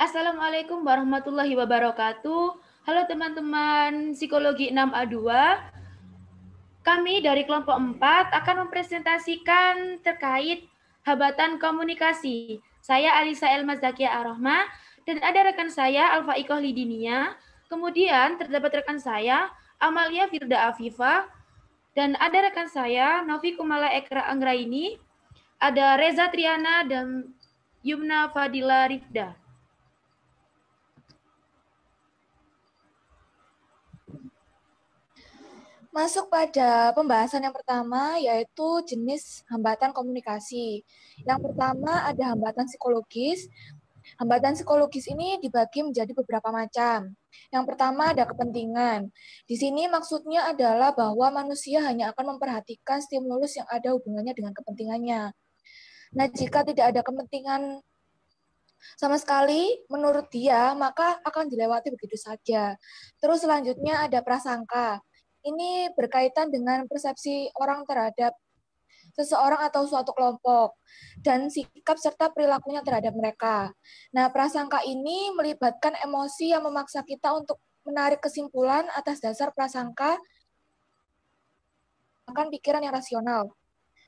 Assalamualaikum warahmatullahi wabarakatuh. Halo teman-teman Psikologi 6A2. Kami dari kelompok 4 akan mempresentasikan terkait hambatan komunikasi. Saya Alisa Elma Zakia Ar-Rahma dan ada rekan saya Alfa Ikoh Lidinia. Kemudian terdapat rekan saya Amalia Firda Afifa dan ada rekan saya Novi Kumala Ekra Anggraini, ada Reza Triana dan Yumna Fadila Rifda. Masuk pada pembahasan yang pertama, yaitu jenis hambatan komunikasi. Yang pertama ada hambatan psikologis. Hambatan psikologis ini dibagi menjadi beberapa macam. Yang pertama ada kepentingan. Di sini maksudnya adalah bahwa manusia hanya akan memperhatikan stimulus yang ada hubungannya dengan kepentingannya. Nah, jika tidak ada kepentingan sama sekali, menurut dia, maka akan dilewati begitu saja. Terus selanjutnya ada prasangka. Ini berkaitan dengan persepsi orang terhadap seseorang atau suatu kelompok, dan sikap serta perilakunya terhadap mereka. Nah, prasangka ini melibatkan emosi yang memaksa kita untuk menarik kesimpulan atas dasar prasangka akan pikiran yang rasional.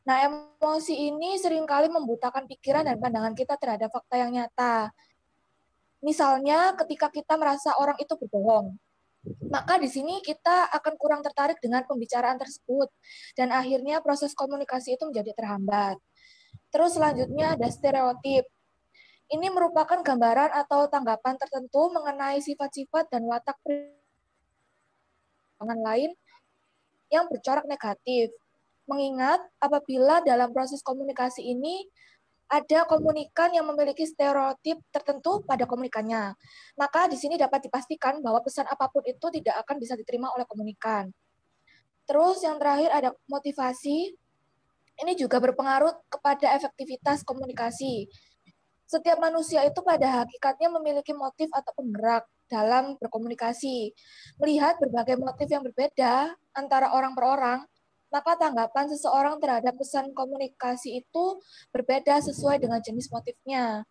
Nah, emosi ini seringkali membutakan pikiran dan pandangan kita terhadap fakta yang nyata. Misalnya, ketika kita merasa orang itu berbohong, maka di sini kita akan kurang tertarik dengan pembicaraan tersebut, dan akhirnya proses komunikasi itu menjadi terhambat. Terus selanjutnya ada stereotip. Ini merupakan gambaran atau tanggapan tertentu mengenai sifat-sifat dan watak orang lain yang bercorak negatif. Mengingat apabila dalam proses komunikasi ini ada komunikan yang memiliki stereotip tertentu pada komunikannya, maka di sini dapat dipastikan bahwa pesan apapun itu tidak akan bisa diterima oleh komunikan. Terus yang terakhir ada motivasi. Ini juga berpengaruh kepada efektivitas komunikasi. Setiap manusia itu pada hakikatnya memiliki motif atau penggerak dalam berkomunikasi. Melihat berbagai motif yang berbeda antara orang per orang, maka tanggapan seseorang terhadap pesan komunikasi itu berbeda sesuai dengan jenis motifnya.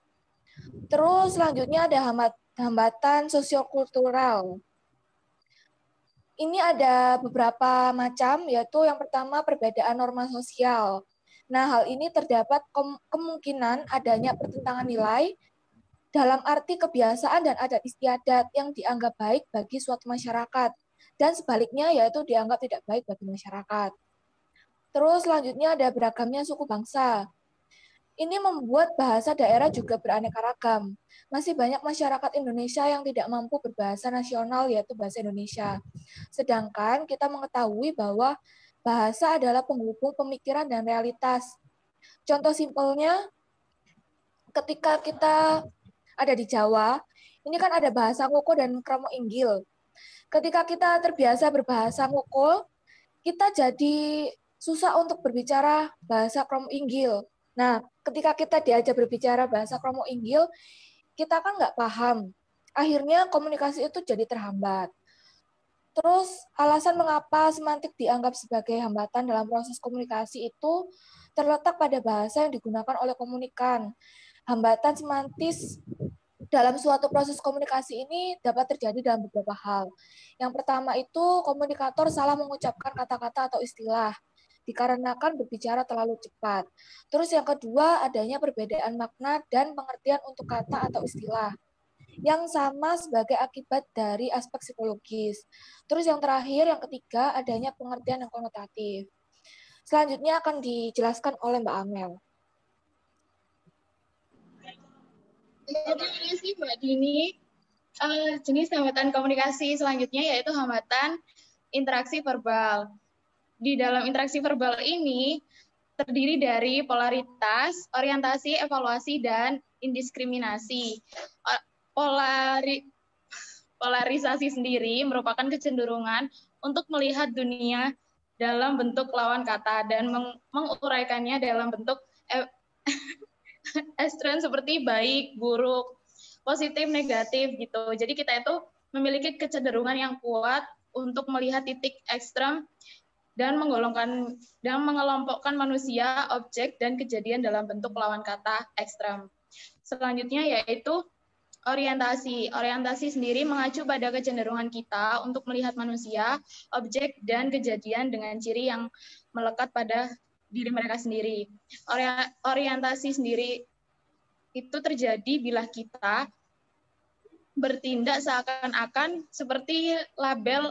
Terus selanjutnya ada hambatan sosiokultural. Ini ada beberapa macam, yaitu yang pertama perbedaan norma sosial. Nah, hal ini terdapat kemungkinan adanya pertentangan nilai dalam arti kebiasaan dan adat istiadat yang dianggap baik bagi suatu masyarakat, dan sebaliknya yaitu dianggap tidak baik bagi masyarakat. Terus selanjutnya ada beragamnya suku bangsa. Ini membuat bahasa daerah juga beraneka ragam. Masih banyak masyarakat Indonesia yang tidak mampu berbahasa nasional, yaitu bahasa Indonesia. Sedangkan kita mengetahui bahwa bahasa adalah penghubung pemikiran dan realitas. Contoh simpelnya, ketika kita ada di Jawa, ini kan ada bahasa Ngoko dan Kromo Inggil. Ketika kita terbiasa berbahasa Ngoko, kita jadi susah untuk berbicara bahasa Kromo Inggil. Nah, ketika kita diajak berbicara bahasa Kromo Inggil, kita kan nggak paham. Akhirnya komunikasi itu jadi terhambat. Terus, alasan mengapa semantik dianggap sebagai hambatan dalam proses komunikasi itu terletak pada bahasa yang digunakan oleh komunikan. Hambatan semantis dalam suatu proses komunikasi ini dapat terjadi dalam beberapa hal. Yang pertama itu komunikator salah mengucapkan kata-kata atau istilah dikarenakan berbicara terlalu cepat. Terus yang kedua adanya perbedaan makna dan pengertian untuk kata atau istilah yang sama sebagai akibat dari aspek psikologis. Terus yang terakhir, yang ketiga, adanya pengertian yang konotatif. Selanjutnya akan dijelaskan oleh Mbak Amel. Terima kasih Mbak Dini. Jenis hambatan komunikasi selanjutnya yaitu hambatan interaksi verbal. Di dalam interaksi verbal ini terdiri dari polaritas, orientasi, evaluasi, dan indiskriminasi. Polarisasi sendiri merupakan kecenderungan untuk melihat dunia dalam bentuk lawan kata dan menguraikannya dalam bentuk ekstrem seperti baik, buruk, positif, negatif gitu. Jadi kita itu memiliki kecenderungan yang kuat untuk melihat titik ekstrem dan mengelompokkan manusia, objek, dan kejadian dalam bentuk lawan kata ekstrem. Selanjutnya yaitu Orientasi sendiri mengacu pada kecenderungan kita untuk melihat manusia, objek, dan kejadian dengan ciri yang melekat pada diri mereka sendiri. Orientasi sendiri itu terjadi bila kita bertindak seakan-akan seperti label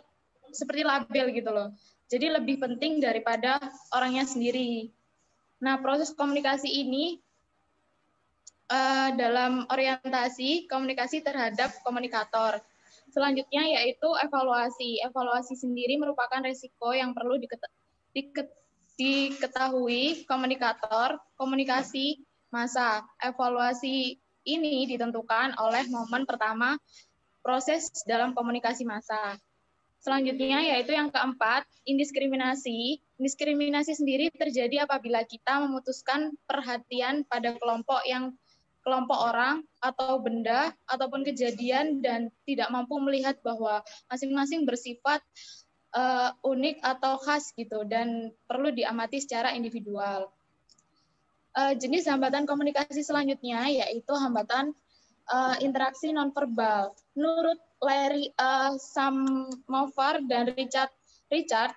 gitu loh. Jadi lebih penting daripada orangnya sendiri. Nah, proses komunikasi ini dalam orientasi komunikasi terhadap komunikator. Selanjutnya yaitu evaluasi. Evaluasi sendiri merupakan risiko yang perlu diketahui komunikator komunikasi massa. Evaluasi ini ditentukan oleh momen pertama proses dalam komunikasi massa. Selanjutnya yaitu yang keempat, indiskriminasi. Diskriminasi sendiri terjadi apabila kita memutuskan perhatian pada kelompok orang atau benda ataupun kejadian dan tidak mampu melihat bahwa masing-masing bersifat unik atau khas gitu dan perlu diamati secara individual. Jenis hambatan komunikasi selanjutnya yaitu hambatan interaksi nonverbal. Menurut Larry Samovar dan Richard,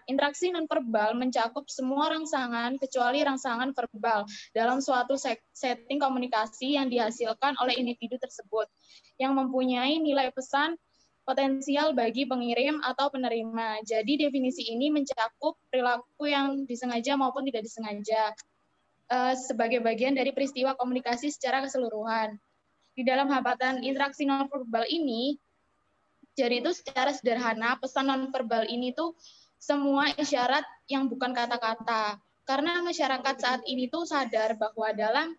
interaksi nonverbal mencakup semua rangsangan kecuali rangsangan verbal dalam suatu setting komunikasi yang dihasilkan oleh individu tersebut yang mempunyai nilai pesan potensial bagi pengirim atau penerima. Jadi definisi ini mencakup perilaku yang disengaja maupun tidak disengaja sebagai bagian dari peristiwa komunikasi secara keseluruhan. Di dalam hambatan interaksi nonverbal ini, jadi itu secara sederhana pesan nonverbal ini tuh semua isyarat yang bukan kata-kata. Karena masyarakat saat ini tuh sadar bahwa dalam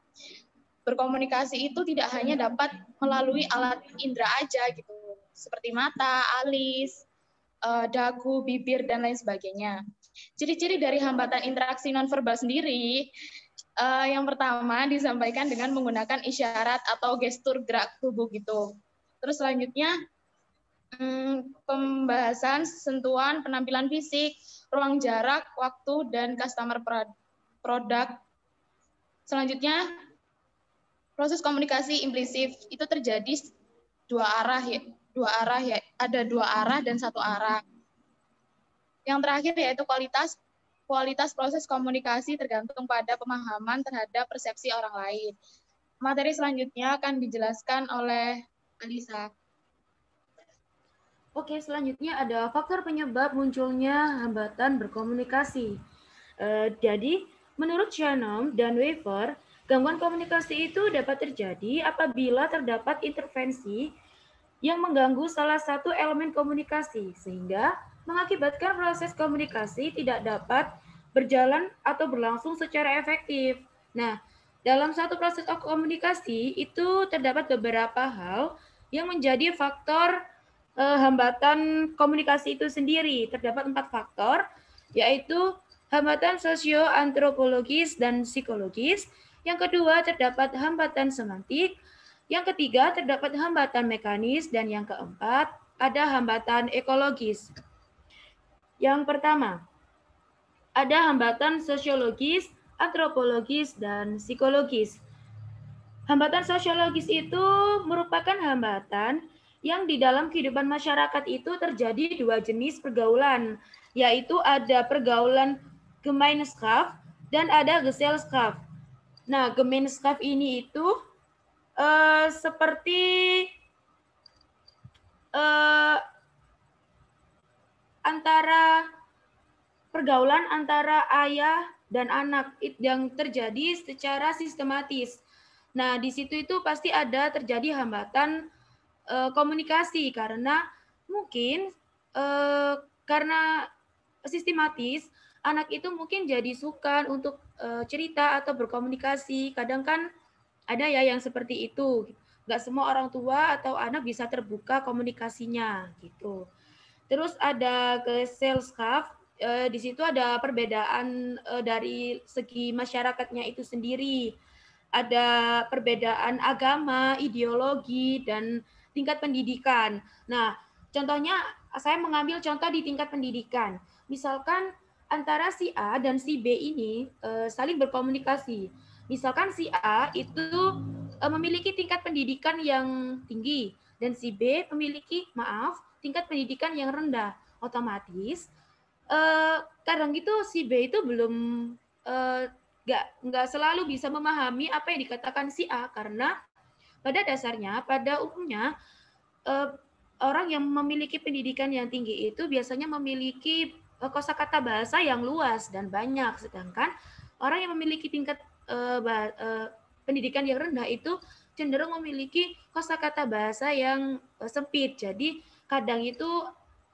berkomunikasi itu tidak hanya dapat melalui alat indera aja gitu, seperti mata, alis, dagu, bibir, dan lain sebagainya. Ciri-ciri dari hambatan interaksi nonverbal sendiri, yang pertama disampaikan dengan menggunakan isyarat atau gestur gerak tubuh gitu. Terus selanjutnya, pembahasan, sentuhan, penampilan fisik, ruang jarak, waktu, dan customer product. Selanjutnya, proses komunikasi implisit itu terjadi dua arah ya, ada dua arah dan satu arah. Yang terakhir yaitu kualitas proses komunikasi tergantung pada pemahaman terhadap persepsi orang lain. Materi selanjutnya akan dijelaskan oleh Alisa. Oke, selanjutnya ada faktor penyebab munculnya hambatan berkomunikasi. Jadi, menurut Shannon dan Weaver, gangguan komunikasi itu dapat terjadi apabila terdapat intervensi yang mengganggu salah satu elemen komunikasi, sehingga mengakibatkan proses komunikasi tidak dapat berjalan atau berlangsung secara efektif. Nah, dalam satu proses komunikasi itu terdapat beberapa hal yang menjadi faktor hambatan komunikasi itu sendiri. Terdapat 4 faktor, yaitu hambatan sosio-antropologis dan psikologis. Yang kedua, terdapat hambatan semantik. Yang ketiga, terdapat hambatan mekanis. Dan yang keempat, ada hambatan ekologis. Yang pertama, ada hambatan sosiologis, antropologis, dan psikologis. Hambatan sosiologis itu merupakan hambatan yang di dalam kehidupan masyarakat itu terjadi dua jenis pergaulan, yaitu ada pergaulan Gemeinschaft dan ada Gesellschaft. Nah, Gemeinschaft ini itu seperti pergaulan antara ayah dan anak yang terjadi secara sistematis. Nah, di situ itu pasti ada terjadi hambatan komunikasi karena mungkin karena sistematis anak itu mungkin jadi sukar untuk cerita atau berkomunikasi. Kadang kan ada ya yang seperti itu. Nggak semua orang tua atau anak bisa terbuka komunikasinya gitu. Terus ada Gesellschaft, di situ ada perbedaan dari segi masyarakatnya itu sendiri. Ada perbedaan agama, ideologi, dan tingkat pendidikan. Nah, contohnya saya mengambil contoh di tingkat pendidikan. Misalkan antara si A dan si B ini saling berkomunikasi. Misalkan si A itu memiliki tingkat pendidikan yang tinggi dan si B memiliki tingkat pendidikan yang rendah. Otomatis kadang itu si B itu belum nggak selalu bisa memahami apa yang dikatakan si A, karena pada dasarnya, pada umumnya orang yang memiliki pendidikan yang tinggi itu biasanya memiliki kosakata bahasa yang luas dan banyak, sedangkan orang yang memiliki tingkat pendidikan yang rendah itu cenderung memiliki kosakata bahasa yang sempit. Jadi kadang itu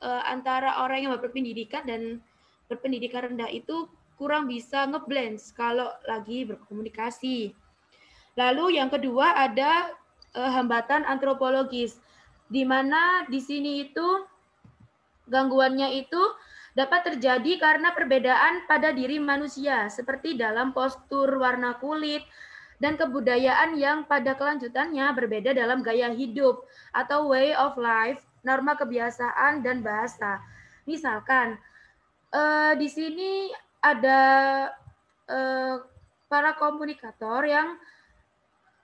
antara orang yang berpendidikan dan berpendidikan rendah itu kurang bisa ngeblend kalau lagi berkomunikasi. Lalu yang kedua ada hambatan antropologis, di mana di sini itu gangguannya itu dapat terjadi karena perbedaan pada diri manusia, seperti dalam postur, warna kulit, dan kebudayaan yang pada kelanjutannya berbeda dalam gaya hidup atau way of life, norma kebiasaan, dan bahasa. Misalkan, di sini ada para komunikator yang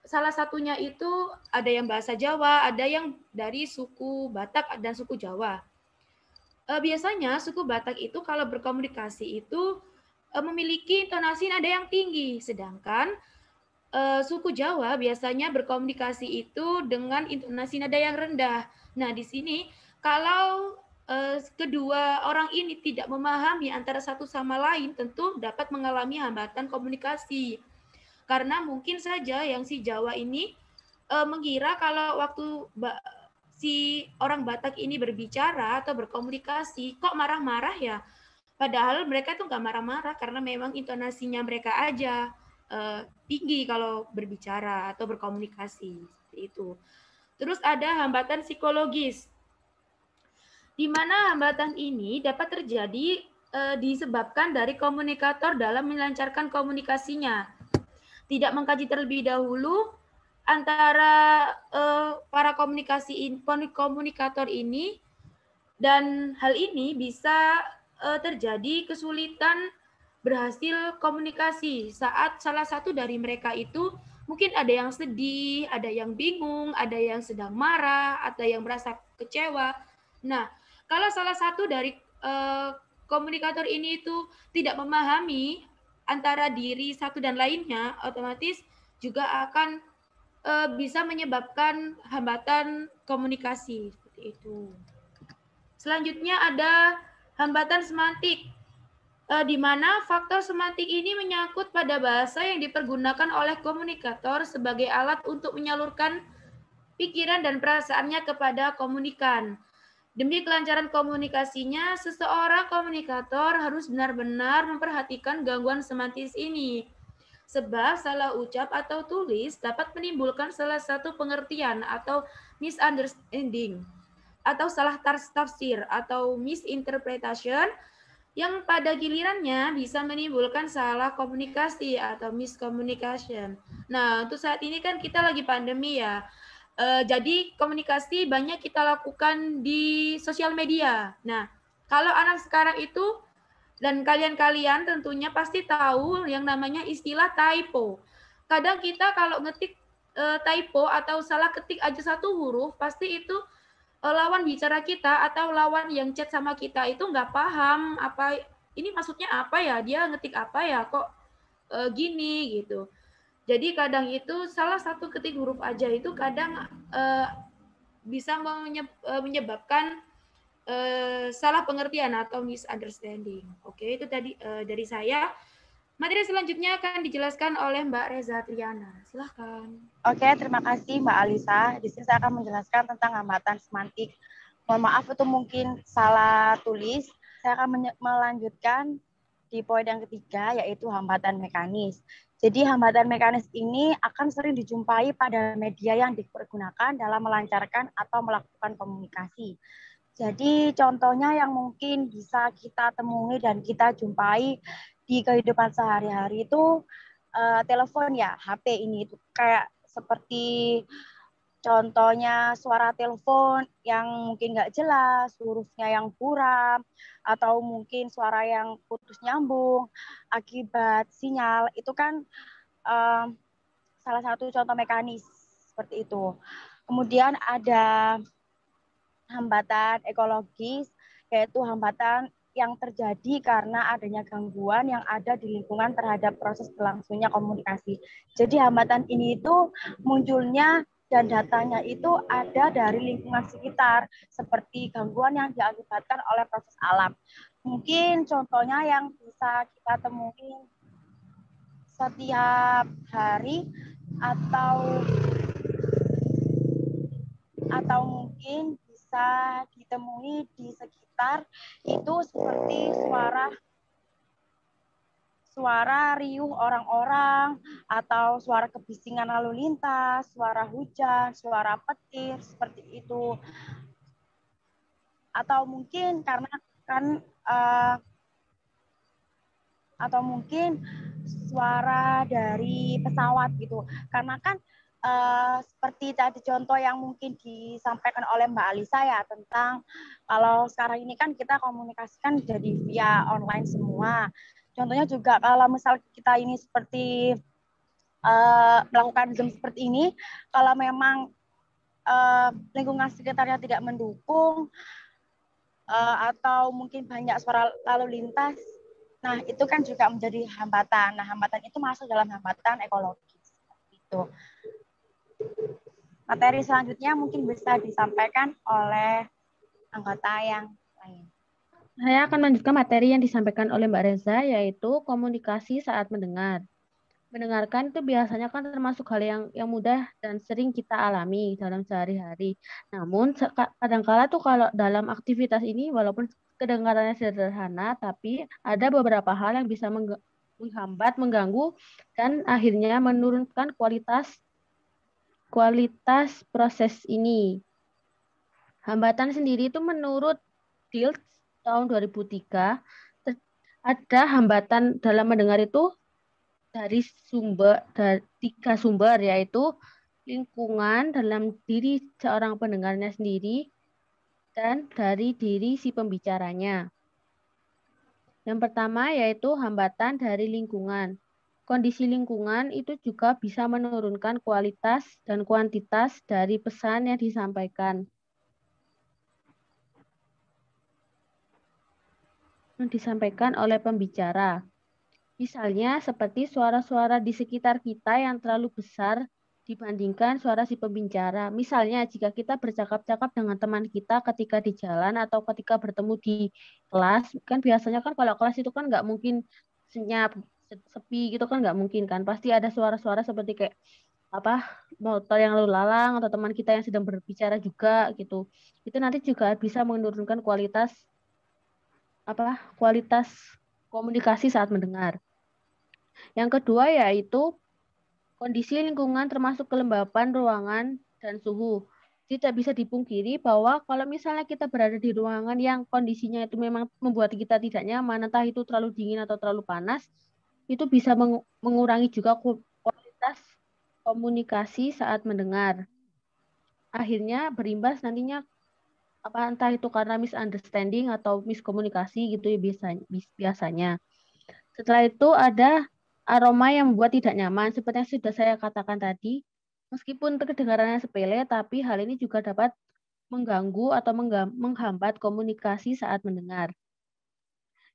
salah satunya itu ada yang bahasa Jawa, ada yang dari suku Batak dan suku Jawa. Biasanya suku Batak itu kalau berkomunikasi itu memiliki intonasi nada yang tinggi, sedangkan suku Jawa biasanya berkomunikasi itu dengan intonasi nada yang rendah. Nah, di sini kalau kedua orang ini tidak memahami antara satu sama lain, tentu dapat mengalami hambatan komunikasi. Karena mungkin saja yang si Jawa ini mengira kalau waktu si orang Batak ini berbicara atau berkomunikasi kok marah-marah ya. Padahal mereka tuh nggak marah-marah karena memang intonasinya mereka aja tinggi kalau berbicara atau berkomunikasi. Seperti itu. Terus ada hambatan psikologis, di mana hambatan ini dapat terjadi disebabkan dari komunikator dalam melancarkan komunikasinya. Tidak mengkaji terlebih dahulu antara para komunikator ini, dan hal ini bisa terjadi kesulitan berhasil komunikasi saat salah satu dari mereka itu mungkin ada yang sedih, ada yang bingung, ada yang sedang marah, ada yang merasa kecewa. Nah, kalau salah satu dari komunikator ini itu tidak memahami antara diri satu dan lainnya, otomatis juga akan bisa menyebabkan hambatan komunikasi seperti itu. Selanjutnya ada hambatan semantik, di mana faktor semantik ini menyangkut pada bahasa yang dipergunakan oleh komunikator sebagai alat untuk menyalurkan pikiran dan perasaannya kepada komunikan. Demi kelancaran komunikasinya, seseorang komunikator harus benar-benar memperhatikan gangguan semantis ini. Sebab salah ucap atau tulis dapat menimbulkan salah satu pengertian atau misunderstanding, atau salah tafsir atau misinterpretation, yang pada gilirannya bisa menimbulkan salah komunikasi atau miscommunication. Nah, untuk saat ini kan kita lagi pandemi ya. Jadi komunikasi banyak kita lakukan di sosial media. Nah, kalau anak sekarang itu dan kalian-kalian tentunya pasti tahu yang namanya istilah typo. Kadang kita kalau ngetik typo atau salah ketik aja satu huruf, pasti itu lawan bicara kita atau lawan yang chat sama kita itu nggak paham apa ini maksudnya apa ya, dia ngetik apa ya kok gini gitu. Jadi kadang itu salah satu ketik huruf aja itu kadang bisa menyebabkan salah pengertian atau misunderstanding. Oke, itu tadi dari saya. Materi selanjutnya akan dijelaskan oleh Mbak Reza Triana. Silahkan. Oke, terima kasih Mbak Alisa. Di sini saya akan menjelaskan tentang hambatan semantik. Mohon maaf itu mungkin salah tulis. Saya akan melanjutkan di poin yang ketiga, yaitu hambatan mekanis. Jadi hambatan mekanis ini akan sering dijumpai pada media yang dipergunakan dalam melancarkan atau melakukan komunikasi. Jadi contohnya yang mungkin bisa kita temui dan kita jumpai di kehidupan sehari-hari itu telepon ya, HP ini itu kayak seperti contohnya suara telepon yang mungkin nggak jelas, hurufnya yang buram, atau mungkin suara yang putus nyambung akibat sinyal, itu kan salah satu contoh mekanis seperti itu. Kemudian ada hambatan ekologis, yaitu hambatan yang terjadi karena adanya gangguan yang ada di lingkungan terhadap proses berlangsungnya komunikasi. Jadi hambatan ini itu munculnya dan datanya itu ada dari lingkungan sekitar, seperti gangguan yang diakibatkan oleh proses alam. Mungkin contohnya yang bisa kita temui setiap hari atau mungkin bisa ditemui di sekitar itu seperti suara riuh orang-orang atau suara kebisingan lalu lintas, suara hujan, suara petir seperti itu. Atau mungkin atau mungkin suara dari pesawat gitu. Karena kan seperti tadi contoh yang mungkin disampaikan oleh Mbak Alisa ya, tentang kalau sekarang ini kan kita komunikasikan jadi via online semua. Contohnya juga kalau misal kita ini seperti melakukan Zoom seperti ini, kalau memang lingkungan sekitarnya tidak mendukung atau mungkin banyak suara lalu lintas, nah itu kan juga menjadi hambatan. Nah, hambatan itu masuk dalam hambatan ekologis. Itu. Materi selanjutnya mungkin bisa disampaikan oleh anggota yang lain. Saya akan melanjutkan materi yang disampaikan oleh Mbak Reza, yaitu komunikasi saat mendengar. Mendengarkan itu biasanya kan termasuk hal yang mudah dan sering kita alami dalam sehari-hari. Namun kadang-kala tuh kalau dalam aktivitas ini walaupun kedengarannya sederhana, tapi ada beberapa hal yang bisa menghambat, mengganggu, dan akhirnya menurunkan kualitas proses ini. Hambatan sendiri itu menurut Dilts tahun 2003 ada hambatan dalam mendengar itu dari 3 sumber, yaitu lingkungan dalam diri seorang pendengarnya sendiri dan dari diri si pembicaranya. Yang pertama yaitu hambatan dari lingkungan. Kondisi lingkungan itu juga bisa menurunkan kualitas dan kuantitas dari pesan yang disampaikan. Oleh pembicara. Misalnya seperti suara-suara di sekitar kita yang terlalu besar dibandingkan suara si pembicara. Misalnya jika kita bercakap-cakap dengan teman kita ketika di jalan atau ketika bertemu di kelas, kan biasanya kan kalau kelas itu kan nggak mungkin senyap, sepi gitu kan nggak mungkin kan. Pasti ada suara-suara seperti kayak motor yang lalu lalang atau teman kita yang sedang berbicara juga gitu. Itu nanti juga bisa menurunkan kualitas komunikasi saat mendengar. Yang kedua yaitu kondisi lingkungan termasuk kelembapan ruangan dan suhu. Tidak bisa dipungkiri bahwa kalau misalnya kita berada di ruangan yang kondisinya itu memang membuat kita tidak nyaman, entah itu terlalu dingin atau terlalu panas, itu bisa mengurangi juga kualitas komunikasi saat mendengar. Akhirnya berimbas nantinya entah itu karena misunderstanding atau miskomunikasi gitu ya biasanya. Setelah itu ada aroma yang membuat tidak nyaman, seperti yang sudah saya katakan tadi. Meskipun kedengarannya sepele, tapi hal ini juga dapat mengganggu atau menghambat komunikasi saat mendengar.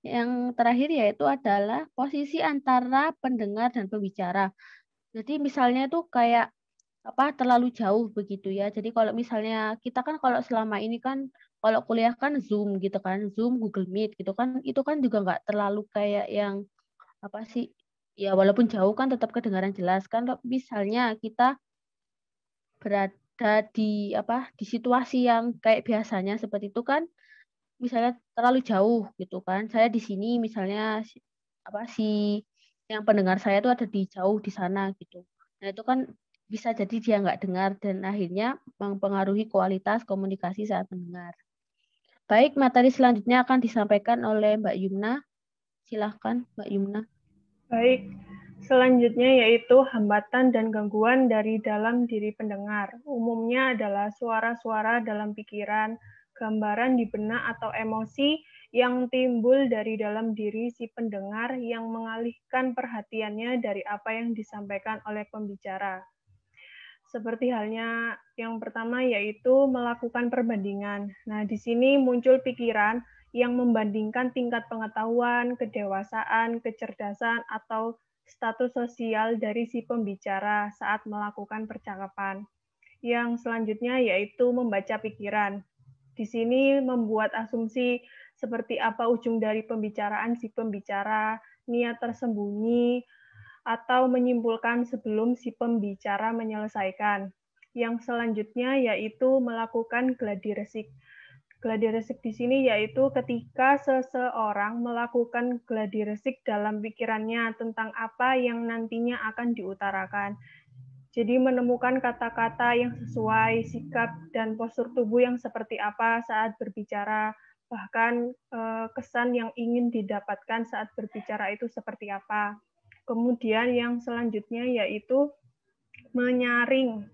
Yang terakhir yaitu adalah posisi antara pendengar dan pembicara. Jadi misalnya itu kayak terlalu jauh begitu ya. Jadi kalau misalnya kita kan kalau selama ini kan kalau kuliah kan Zoom gitu kan, Zoom, Google Meet gitu kan, itu kan juga nggak terlalu kayak yang ya walaupun jauh kan tetap kedengaran jelas kan. Misalnya kita berada di situasi yang kayak biasanya seperti itu kan, misalnya terlalu jauh gitu kan. Saya di sini misalnya si yang pendengar saya itu ada di jauh di sana gitu. Nah itu kan bisa jadi dia nggak dengar dan akhirnya mempengaruhi kualitas komunikasi saat mendengar. Baik, materi selanjutnya akan disampaikan oleh Mbak Yumna. Silahkan Mbak Yumna. Baik, selanjutnya yaitu hambatan dan gangguan dari dalam diri pendengar. Umumnya adalah suara-suara dalam pikiran, gambaran di benak atau emosi yang timbul dari dalam diri si pendengar yang mengalihkan perhatiannya dari apa yang disampaikan oleh pembicara. Seperti halnya yang pertama yaitu melakukan perbandingan. Nah, di sini muncul pikiran yang membandingkan tingkat pengetahuan, kedewasaan, kecerdasan, atau status sosial dari si pembicara saat melakukan percakapan. Yang selanjutnya yaitu membaca pikiran. Di sini membuat asumsi seperti apa ujung dari pembicaraan si pembicara, niat tersembunyi, atau menyimpulkan sebelum si pembicara menyelesaikan. Yang selanjutnya yaitu melakukan gladi resik. Gladi resik di sini yaitu ketika seseorang melakukan gladi resik dalam pikirannya tentang apa yang nantinya akan diutarakan. Jadi menemukan kata-kata yang sesuai, sikap dan postur tubuh yang seperti apa saat berbicara, bahkan kesan yang ingin didapatkan saat berbicara itu seperti apa. Kemudian yang selanjutnya yaitu menyaring.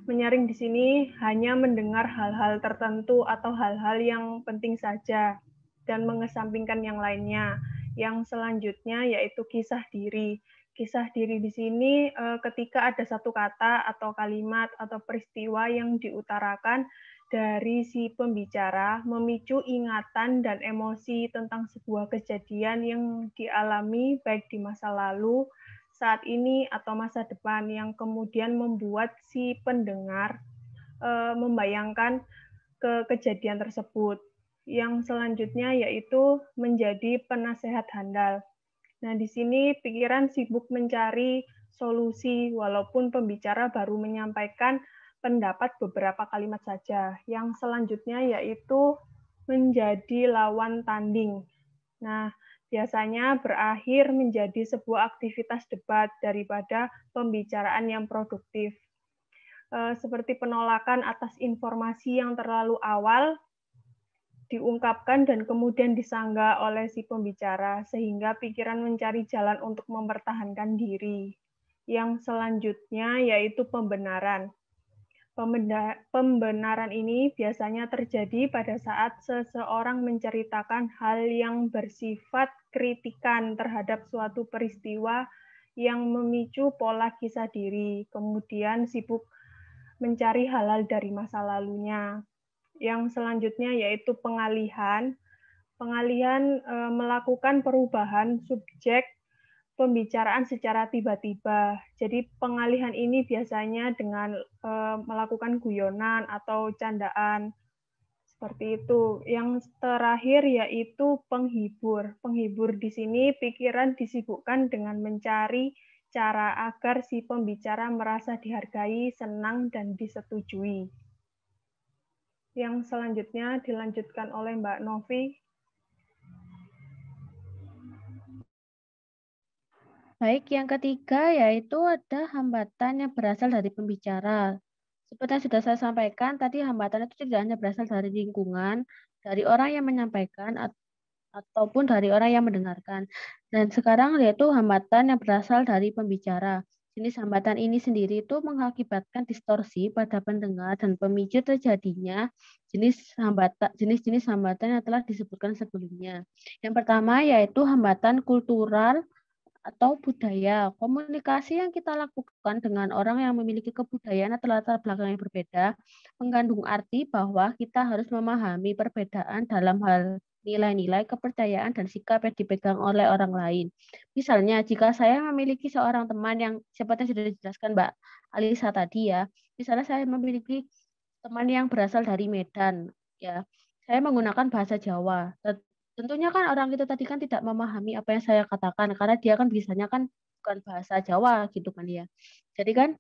Menyaring di sini hanya mendengar hal-hal tertentu atau hal-hal yang penting saja dan mengesampingkan yang lainnya. Yang selanjutnya yaitu kisah diri. Kisah diri di sini ketika ada satu kata atau kalimat atau peristiwa yang diutarakan dari si pembicara memicu ingatan dan emosi tentang sebuah kejadian yang dialami baik di masa lalu, saat ini, atau masa depan yang kemudian membuat si pendengar membayangkan kejadian tersebut. Yang selanjutnya yaitu menjadi penasehat handal. Nah, di sini pikiran sibuk mencari solusi walaupun pembicara baru menyampaikan pendapat beberapa kalimat saja. Yang selanjutnya yaitu menjadi lawan tanding. Nah, biasanya berakhir menjadi sebuah aktivitas debat daripada pembicaraan yang produktif. Seperti penolakan atas informasi yang terlalu awal diungkapkan dan kemudian disanggah oleh si pembicara, sehingga pikiran mencari jalan untuk mempertahankan diri. Yang selanjutnya yaitu pembenaran. Pembenaran ini biasanya terjadi pada saat seseorang menceritakan hal yang bersifat kritikan terhadap suatu peristiwa yang memicu pola kisah diri, kemudian sibuk mencari halal dari masa lalunya. Yang selanjutnya yaitu pengalihan. Pengalihan melakukan perubahan subjek pembicaraan secara tiba-tiba. Jadi pengalihan ini biasanya dengan melakukan guyonan atau candaan. Seperti itu. Yang terakhir yaitu penghibur. Penghibur di sini pikiran disibukkan dengan mencari cara agar si pembicara merasa dihargai, senang, dan disetujui. Yang selanjutnya dilanjutkan oleh Mbak Novi. Baik, yang ketiga yaitu ada hambatan yang berasal dari pembicara. Seperti yang sudah saya sampaikan, tadi hambatan itu tidak hanya berasal dari lingkungan, dari orang yang menyampaikan, ataupun dari orang yang mendengarkan. Dan sekarang yaitu hambatan yang berasal dari pembicara. Jenis hambatan ini sendiri itu mengakibatkan distorsi pada pendengar dan pemicu terjadinya jenis-jenis hambatan yang telah disebutkan sebelumnya. Yang pertama yaitu hambatan kultural atau budaya. Komunikasi yang kita lakukan dengan orang yang memiliki kebudayaan atau latar belakang yang berbeda mengandung arti bahwa kita harus memahami perbedaan dalam hal nilai-nilai, kepercayaan, dan sikap yang dipegang oleh orang lain. Misalnya, jika saya memiliki seorang teman yang seperti yang sudah dijelaskan Mbak Alisa tadi ya, misalnya saya memiliki teman yang berasal dari Medan, ya, saya menggunakan bahasa Jawa. Tentunya kan orang itu tadi kan tidak memahami apa yang saya katakan, karena dia kan bisanya kan bukan bahasa Jawa gitu kan ya. Jadi kan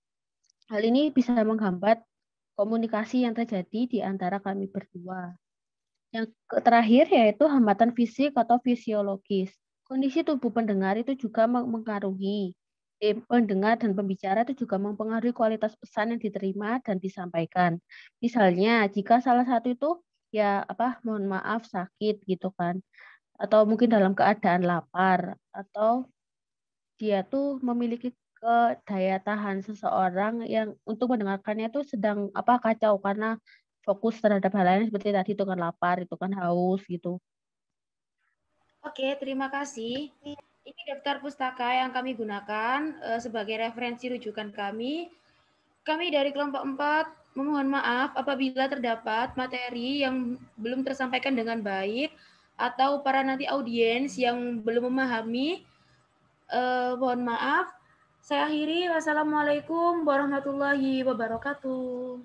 hal ini bisa menghambat komunikasi yang terjadi di antara kami berdua. Yang terakhir yaitu hambatan fisik atau fisiologis. Kondisi tubuh pendengar itu juga mempengaruhi. Pendengar dan pembicara itu juga mempengaruhi kualitas pesan yang diterima dan disampaikan. Misalnya, jika salah satu itu ya mohon maaf sakit gitu kan, atau mungkin dalam keadaan lapar, atau dia tuh memiliki daya tahan seseorang yang untuk mendengarkannya itu sedang kacau karena fokus terhadap hal lain seperti tadi itu kan lapar, itu kan haus gitu. Oke, terima kasih. Ini daftar pustaka yang kami gunakan sebagai referensi rujukan kami. Kami dari kelompok 4 memohon maaf apabila terdapat materi yang belum tersampaikan dengan baik atau para nanti audiens yang belum memahami. Mohon maaf. Saya akhiri. Wassalamualaikum warahmatullahi wabarakatuh.